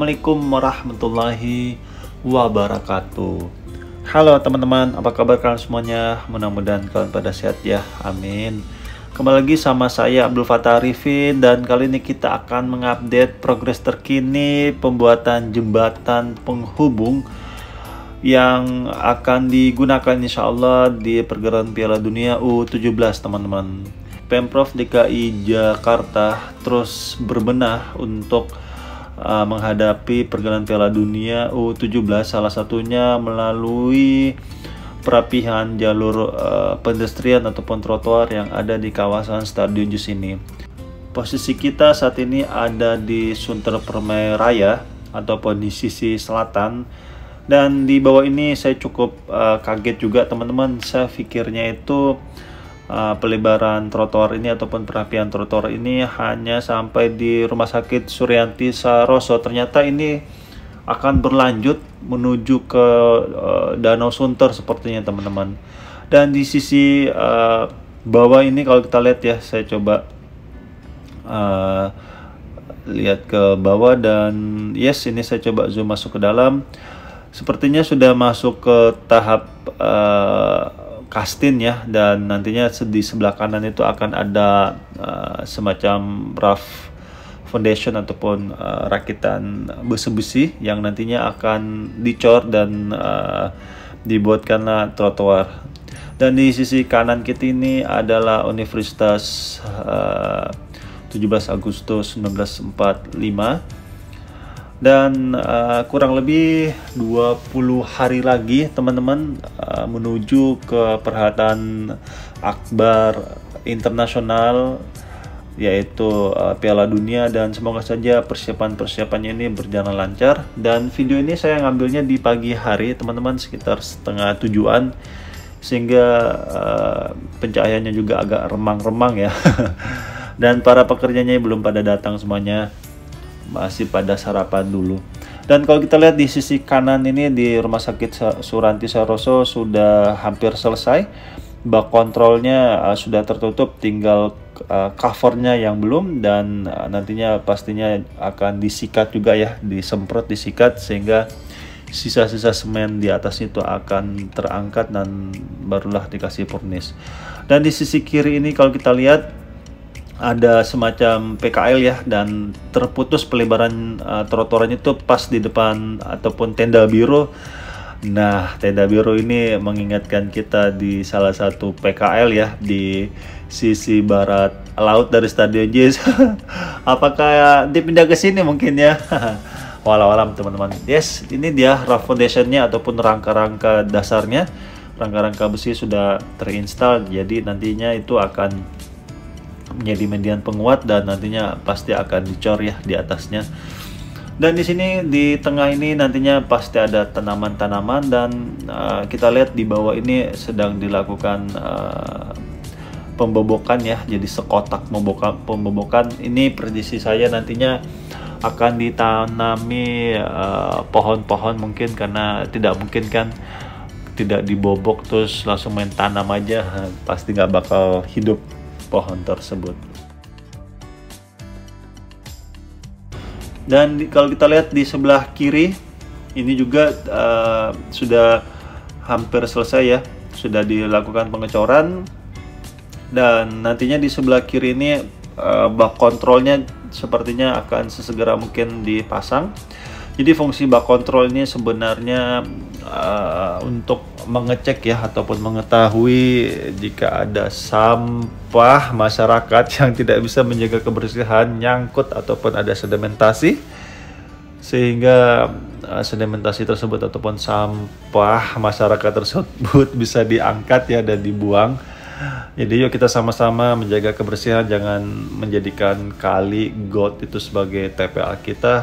Assalamualaikum warahmatullahi wabarakatuh. Halo teman-teman, apa kabar kalian semuanya? Mudah-mudahan kalian pada sehat ya, amin. Kembali lagi sama saya Abdul Fattah Arifin, dan kali ini kita akan mengupdate progres terkini pembuatan jembatan penghubung yang akan digunakan insya Allah di pergelaran Piala Dunia U17 teman-teman. Pemprov DKI Jakarta terus berbenah untuk menghadapi pergelaran Piala Dunia U17, salah satunya melalui perapihan jalur pedestrian ataupun trotoar yang ada di kawasan Stadion Jus ini. Posisi kita saat ini ada di Sunter Permai Raya ataupun di sisi selatan, dan di bawah ini saya cukup kaget juga teman-teman. Saya pikirnya itu pelebaran trotoar ini ataupun perapian trotoar ini hanya sampai di Rumah Sakit Suryanti Saroso. Ternyata ini akan berlanjut menuju ke Danau Sunter sepertinya teman-teman. Dan di sisi bawah ini kalau kita lihat ya, saya coba lihat ke bawah, dan yes, ini saya coba zoom masuk ke dalam. Sepertinya sudah masuk ke tahap kastin ya, dan nantinya di sebelah kanan itu akan ada semacam rough foundation ataupun rakitan besi-besi yang nantinya akan dicor dan dibuatkanlah trotoar. Dan di sisi kanan kita ini adalah Universitas 17 Agustus 1945. Dan kurang lebih 20 hari lagi teman-teman menuju ke perhelatan akbar internasional, yaitu Piala Dunia, dan semoga saja persiapannya ini berjalan lancar. Dan video ini saya ngambilnya di pagi hari teman-teman, sekitar setengah 7-an, sehingga pencahayaannya juga agak remang-remang ya. Dan para pekerjanya belum pada datang semuanya, masih pada sarapan dulu. Dan kalau kita lihat di sisi kanan ini di Rumah Sakit Suryanti Saroso sudah hampir selesai. Bak kontrolnya sudah tertutup, tinggal covernya yang belum, dan nantinya pastinya akan disikat juga ya, disemprot, disikat, sehingga sisa-sisa semen di atas itu akan terangkat dan barulah dikasih pernis. Dan di sisi kiri ini kalau kita lihat ada semacam PKL ya, dan terputus pelebaran trotoarnya itu pas di depan ataupun tenda biro. Nah, tenda biro ini mengingatkan kita di salah satu PKL ya, di sisi barat laut dari Stadion Jis. Apakah dipindah ke sini mungkin ya? Walau alam teman-teman. Yes, ini dia rough foundationnya ataupun rangka-rangka dasarnya. Rangka-rangka besi sudah terinstall, jadi nantinya itu akan menjadi median penguat dan nantinya pasti akan dicor ya di atasnya. Dan di sini di tengah ini nantinya pasti ada tanaman-tanaman, dan kita lihat di bawah ini sedang dilakukan pembobokan ya, jadi sekotak pembobokan. Ini prediksi saya nantinya akan ditanami pohon-pohon mungkin, karena tidak mungkin kan tidak dibobok terus langsung main tanam aja, pasti nggak bakal hidup pohon tersebut. Dan kalau kita lihat di sebelah kiri ini juga sudah hampir selesai ya, sudah dilakukan pengecoran, dan nantinya di sebelah kiri ini bak kontrolnya sepertinya akan sesegera mungkin dipasang. Jadi fungsi bak kontrol ini sebenarnya untuk mengecek ya, ataupun mengetahui jika ada sampah masyarakat yang tidak bisa menjaga kebersihan, nyangkut ataupun ada sedimentasi, sehingga sedimentasi tersebut ataupun sampah masyarakat tersebut bisa diangkat ya dan dibuang. Jadi yuk kita sama-sama menjaga kebersihan, jangan menjadikan kali got itu sebagai TPA kita.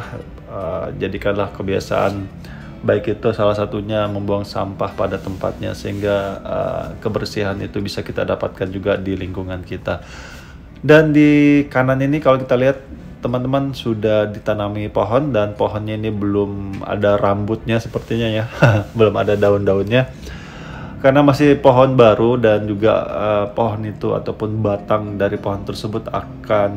Jadikanlah kebiasaan baik itu salah satunya membuang sampah pada tempatnya, sehingga kebersihan itu bisa kita dapatkan juga di lingkungan kita. Dan di kanan ini kalau kita lihat teman-teman sudah ditanami pohon, dan pohonnya ini belum ada rambutnya sepertinya ya. Belum ada daun-daunnya karena masih pohon baru, dan juga pohon itu ataupun batang dari pohon tersebut akan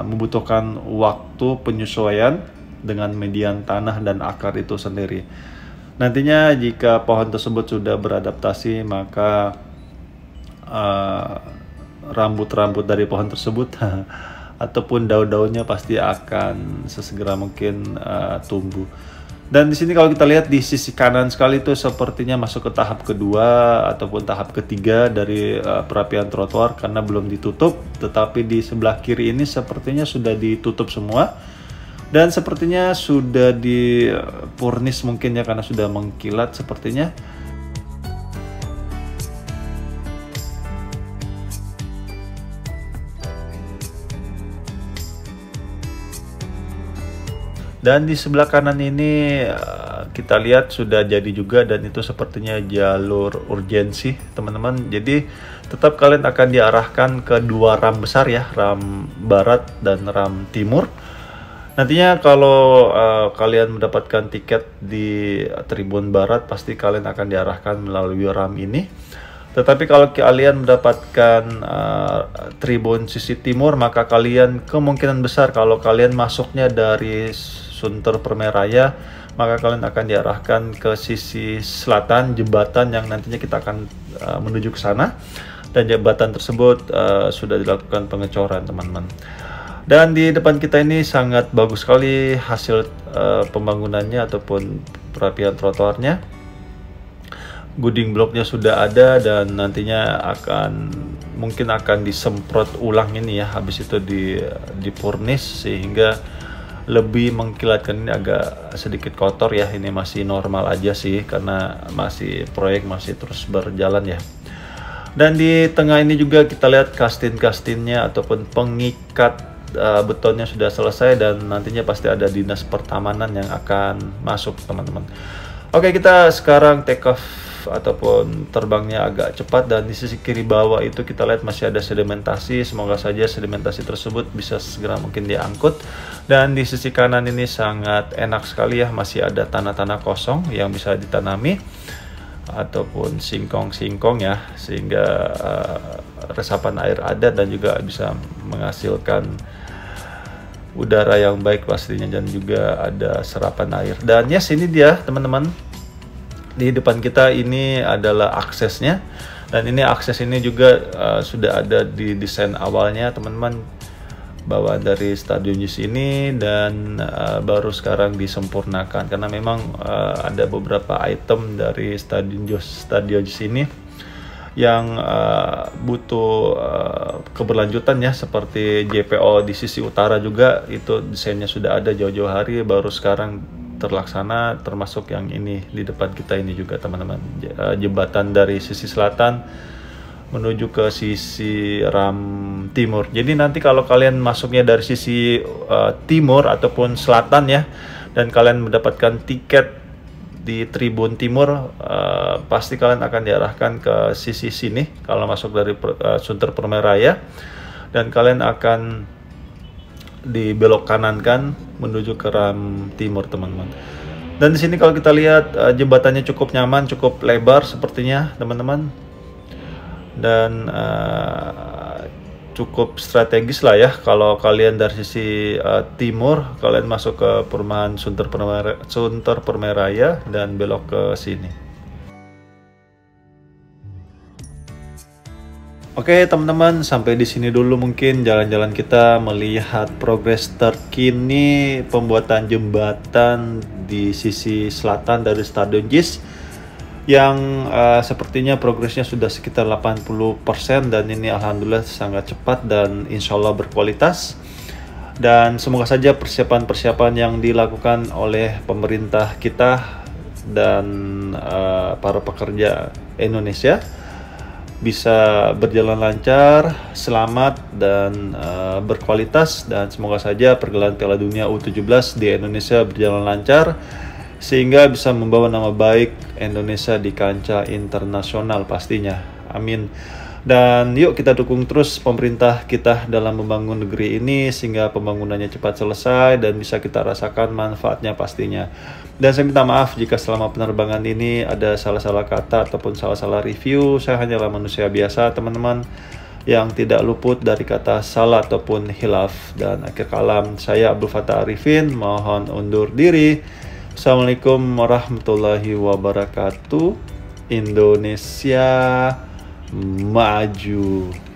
membutuhkan waktu penyesuaian dengan median tanah dan akar itu sendiri. Nantinya jika pohon tersebut sudah beradaptasi, maka rambut-rambut dari pohon tersebut ataupun daun-daunnya pasti akan sesegera mungkin tumbuh. Dan di sini kalau kita lihat di sisi kanan sekali itu sepertinya masuk ke tahap kedua ataupun tahap ketiga dari perapian trotoar karena belum ditutup, tetapi di sebelah kiri ini sepertinya sudah ditutup semua dan sepertinya sudah dipurnis mungkin ya, karena sudah mengkilat sepertinya. Dan di sebelah kanan ini kita lihat sudah jadi juga, dan itu sepertinya jalur urgensi teman-teman. Jadi tetap kalian akan diarahkan ke dua ram besar ya, ram barat dan ram timur. Nantinya kalau kalian mendapatkan tiket di tribun barat, pasti kalian akan diarahkan melalui ram ini. Tetapi kalau kalian mendapatkan tribun sisi timur, maka kalian kemungkinan besar kalau kalian masuknya dari Sunter Permai, maka kalian akan diarahkan ke sisi selatan jembatan yang nantinya kita akan menuju ke sana, dan jembatan tersebut sudah dilakukan pengecoran teman-teman. Dan di depan kita ini sangat bagus sekali hasil pembangunannya ataupun perapian trotoarnya. Gooding blocknya sudah ada dan nantinya mungkin akan disemprot ulang ini ya, habis itu dipurnis sehingga lebih mengkilatkan. Ini agak sedikit kotor ya, ini masih normal aja sih karena proyek masih terus berjalan ya. Dan di tengah ini juga kita lihat kastin-kastinnya ataupun pengikat betonnya sudah selesai, dan nantinya pasti ada dinas pertamanan yang akan masuk teman-teman. Oke, kita sekarang take off ataupun terbangnya agak cepat, dan di sisi kiri bawah itu kita lihat masih ada sedimentasi. Semoga saja sedimentasi tersebut bisa segera mungkin diangkut. Dan di sisi kanan ini sangat enak sekali ya, masih ada tanah-tanah kosong yang bisa ditanami ataupun singkong-singkong ya, sehingga resapan air ada dan juga bisa menghasilkan udara yang baik pastinya, dan juga ada serapan air. Dan yes, ini dia teman-teman, di depan kita ini adalah aksesnya, dan ini akses ini juga sudah ada di desain awalnya teman-teman, bawaan dari Stadion JIS ini, dan baru sekarang disempurnakan karena memang ada beberapa item dari Stadion JIS ini yang butuh keberlanjutan ya, seperti JPO di sisi utara juga itu desainnya sudah ada jauh-jauh hari, baru sekarang terlaksana, termasuk yang ini di depan kita ini juga teman-teman, jembatan dari sisi selatan menuju ke sisi ram timur. Jadi nanti kalau kalian masuknya dari sisi timur ataupun selatan ya, dan kalian mendapatkan tiket di tribun timur, pasti kalian akan diarahkan ke sisi sini kalau masuk dari Sunter Permai, dan kalian akan dibelok kanankan menuju ke ram timur teman-teman. Dan di sini kalau kita lihat jembatannya cukup nyaman, cukup lebar sepertinya teman-teman, dan cukup strategis lah ya. Kalau kalian dari sisi timur, kalian masuk ke perumahan Sunter Permai dan belok ke sini. Oke teman-teman, sampai di sini dulu mungkin jalan-jalan kita melihat progres terkini pembuatan jembatan di sisi selatan dari Stadion JIS, yang sepertinya progresnya sudah sekitar 80%, dan ini alhamdulillah sangat cepat dan insya Allah berkualitas. Dan semoga saja persiapan-persiapan yang dilakukan oleh pemerintah kita dan para pekerja Indonesia bisa berjalan lancar, selamat, dan berkualitas. Dan semoga saja pergelaran Piala Dunia U17 di Indonesia berjalan lancar, sehingga bisa membawa nama baik Indonesia di kancah internasional pastinya. Amin. Dan yuk kita dukung terus pemerintah kita dalam membangun negeri ini sehingga pembangunannya cepat selesai dan bisa kita rasakan manfaatnya pastinya. Dan saya minta maaf jika selama penerbangan ini ada salah-salah kata ataupun salah-salah review. Saya hanyalah manusia biasa teman-teman. yang tidak luput dari kata salah ataupun hilaf. Dan akhir kalam, saya Abdul Fattah Arifin mohon undur diri. Assalamualaikum warahmatullahi wabarakatuh. Indonesia maju.